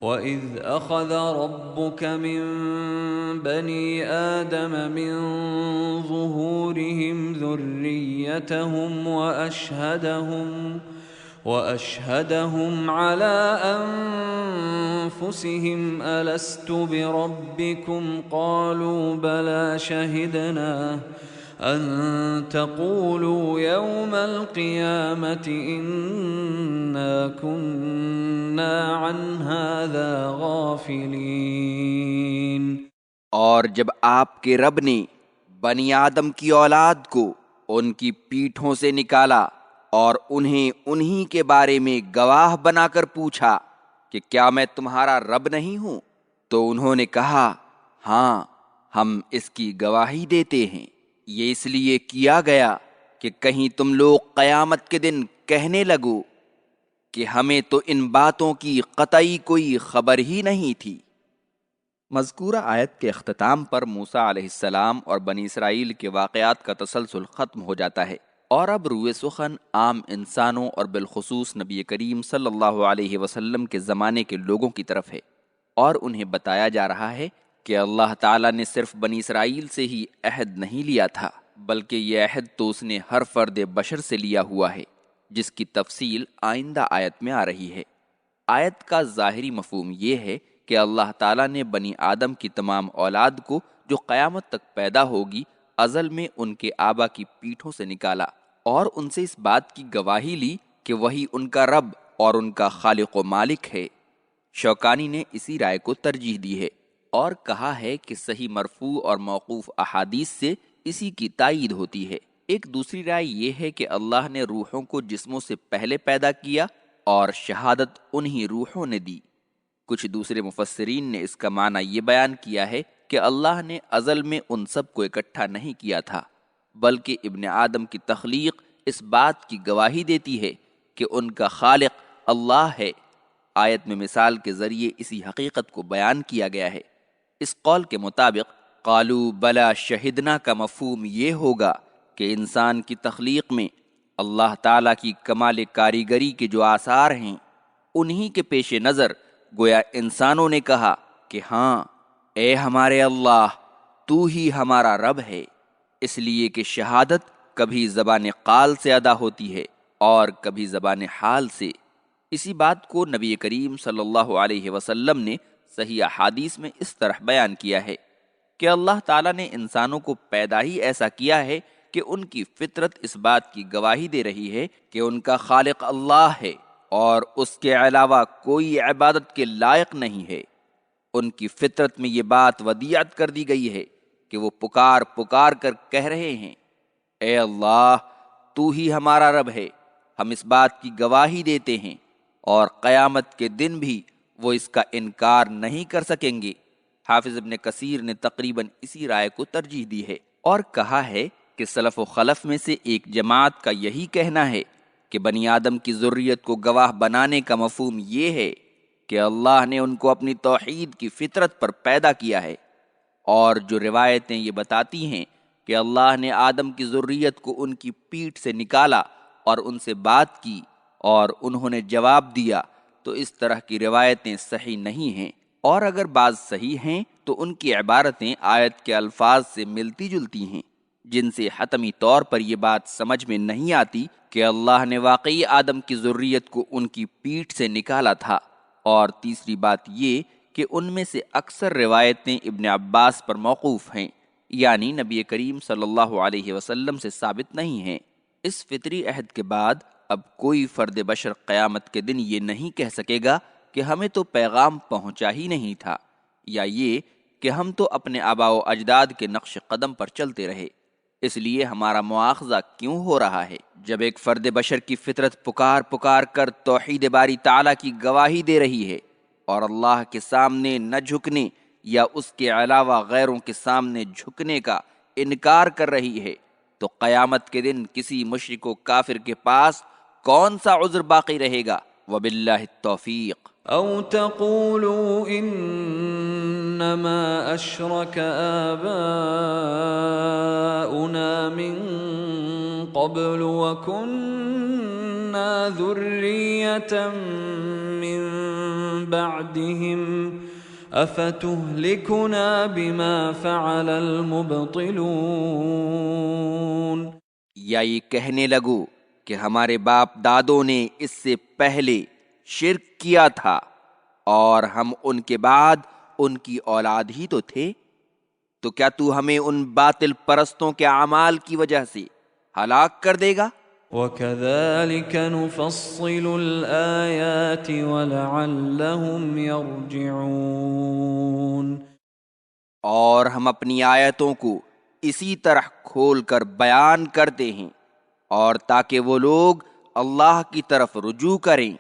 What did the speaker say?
وَإِذْ أَخَذَ رَبُّكَ مِنْ بَنِي آدَمَ مِنْ ظُهُورِهِمْ ذُرِّيَّتَهُمْ وَأَشْهَدَهُمْ عَلَى أَنفُسِهِمْ أَلَسْتُ بِرَبِّكُمْ قَالُوا بَلَى شَهِدْنَا أَن تَقُولُوا يَوْمَ الْقِيَامَةِ إِنَّا كُنَّا عَنْ هَذَا غَافِلِينَ۔ اور جب آپ کے رب نے بنی آدم کی اولاد کو ان کی پیٹھوں سے نکالا اور انہیں انہی کے بارے میں گواہ بنا کر پوچھا کہ کیا میں تمہارا رب نہیں ہوں، تو انہوں نے کہا ہاں، ہم اس کی گواہی دیتے ہیں۔ یہ اس لیے کیا گیا کہ کہیں تم لوگ قیامت کے دن کہنے لگو کہ ہمیں تو ان باتوں کی قطعی کوئی خبر ہی نہیں تھی۔ مذکورہ آیت کے اختتام پر موسیٰ علیہ السلام اور بنی اسرائیل کے واقعات کا تسلسل ختم ہو جاتا ہے، اور اب روئے سخن عام انسانوں اور بالخصوص نبی کریم صلی اللہ علیہ وسلم کے زمانے کے لوگوں کی طرف ہے، اور انہیں بتایا جا رہا ہے کہ اللہ تعالیٰ نے صرف بنی اسرائیل سے ہی عہد نہیں لیا تھا، بلکہ یہ عہد تو اس نے ہر فرد بشر سے لیا ہوا ہے، جس کی تفصیل آئندہ آیت میں آ رہی ہے۔ آیت کا ظاہری مفہوم یہ ہے کہ اللہ تعالیٰ نے بنی آدم کی تمام اولاد کو جو قیامت تک پیدا ہوگی ازل میں ان کے آبا کی پیٹھوں سے نکالا اور ان سے اس بات کی گواہی لی کہ وہی ان کا رب اور ان کا خالق و مالک ہے۔ شوکانی نے اسی رائے کو ترجیح دی ہے اور کہا ہے کہ صحیح مرفوع اور موقوف احادیث سے اسی کی تائید ہوتی ہے۔ ایک دوسری رائے یہ ہے کہ اللہ نے روحوں کو جسموں سے پہلے پیدا کیا اور شہادت انہی روحوں نے دی۔ کچھ دوسرے مفسرین نے اس کا معنی یہ بیان کیا ہے کہ اللہ نے ازل میں ان سب کو اکٹھا نہیں کیا تھا، بلکہ ابن آدم کی تخلیق اس بات کی گواہی دیتی ہے کہ ان کا خالق اللہ ہے۔ آیت میں مثال کے ذریعے اسی حقیقت کو بیان کیا گیا ہے۔ اس قول کے مطابق قالوا بلا شہدنا کا مفہوم یہ ہوگا کہ انسان کی تخلیق میں اللہ تعالیٰ کی کمال کاریگری کے جو آثار ہیں انہی کے پیش نظر گویا انسانوں نے کہا کہ ہاں اے ہمارے اللہ، تو ہی ہمارا رب ہے، اس لیے کہ شہادت کبھی زبان قال سے ادا ہوتی ہے اور کبھی زبان حال سے۔ اسی بات کو نبی کریم صلی اللہ علیہ وسلم نے صحیح احادیث میں اس طرح بیان کیا ہے کہ اللہ تعالیٰ نے انسانوں کو پیدا ہی ایسا کیا ہے کہ ان کی فطرت اس بات کی گواہی دے رہی ہے کہ ان کا خالق اللہ ہے اور اس کے علاوہ کوئی عبادت کے لائق نہیں ہے۔ ان کی فطرت میں یہ بات ودیعت کر دی گئی ہے کہ وہ پکار پکار کر کہہ رہے ہیں اے اللہ، تو ہی ہمارا رب ہے، ہم اس بات کی گواہی دیتے ہیں اور قیامت کے دن بھی وہ اس کا انکار نہیں کر سکیں گے۔ حافظ ابن کثیر نے تقریباً اسی رائے کو ترجیح دی ہے اور کہا ہے کہ سلف و خلف میں سے ایک جماعت کا یہی کہنا ہے کہ بنی آدم کی ذریت کو گواہ بنانے کا مفہوم یہ ہے کہ اللہ نے ان کو اپنی توحید کی فطرت پر پیدا کیا ہے، اور جو روایتیں یہ بتاتی ہیں کہ اللہ نے آدم کی ذریت کو ان کی پیٹھ سے نکالا اور ان سے بات کی اور انہوں نے جواب دیا، تو اس طرح کی روایتیں صحیح نہیں ہیں، اور اگر بعض صحیح ہیں تو ان کی عبارتیں آیت کے الفاظ سے ملتی جلتی ہیں، جن سے حتمی طور پر یہ بات سمجھ میں نہیں آتی کہ اللہ نے واقعی آدم کی ذریت کو ان کی پیٹھ سے نکالا تھا۔ اور تیسری بات یہ کہ ان میں سے اکثر روایتیں ابن عباس پر موقوف ہیں، یعنی نبی کریم صلی اللہ علیہ وسلم سے ثابت نہیں ہیں۔ اس فطری عہد کے بعد اب کوئی فرد بشر قیامت کے دن یہ نہیں کہہ سکے گا کہ ہمیں تو پیغام پہنچا ہی نہیں تھا، یا یہ کہ ہم تو اپنے آباء و اجداد کے نقش قدم پر چلتے رہے، اس لیے ہمارا مواخذہ کیوں ہو رہا ہے۔ جب ایک فرد بشر کی فطرت پکار پکار کر توحید باری تعالیٰ کی گواہی دے رہی ہے اور اللہ کے سامنے نہ جھکنے یا اس کے علاوہ غیروں کے سامنے جھکنے کا انکار کر رہی ہے، تو قیامت کے دن کسی مشرک و کافر کے پاس کون سا عذر باقی رہے گا؟ وباللہ التوفیق۔ أَوْ تَقُولُوا إِنَّمَا أَشْرَكَ آبَاؤُنَا مِن قَبْلُ وَكُنَّا ذُرِّيَّةً من بعدهم أفتهلكنا بما فعل المبطلون. یا یہ کہنے لگو کہ ہمارے باپ دادوں نے اس سے پہلے شرک کیا تھا اور ہم ان کے بعد ان کی اولاد ہی تو تھے، تو کیا تو ہمیں ان باطل پرستوں کے اعمال کی وجہ سے ہلاک کر دے گا؟ وَكَذَلِكَ نُفَصِّلُ الْآيَاتِ وَلَعَلَّهُمْ يَرْجِعُونَ. اور ہم اپنی آیتوں کو اسی طرح کھول کر بیان کرتے ہیں اور تاکہ وہ لوگ اللہ کی طرف رجوع کریں.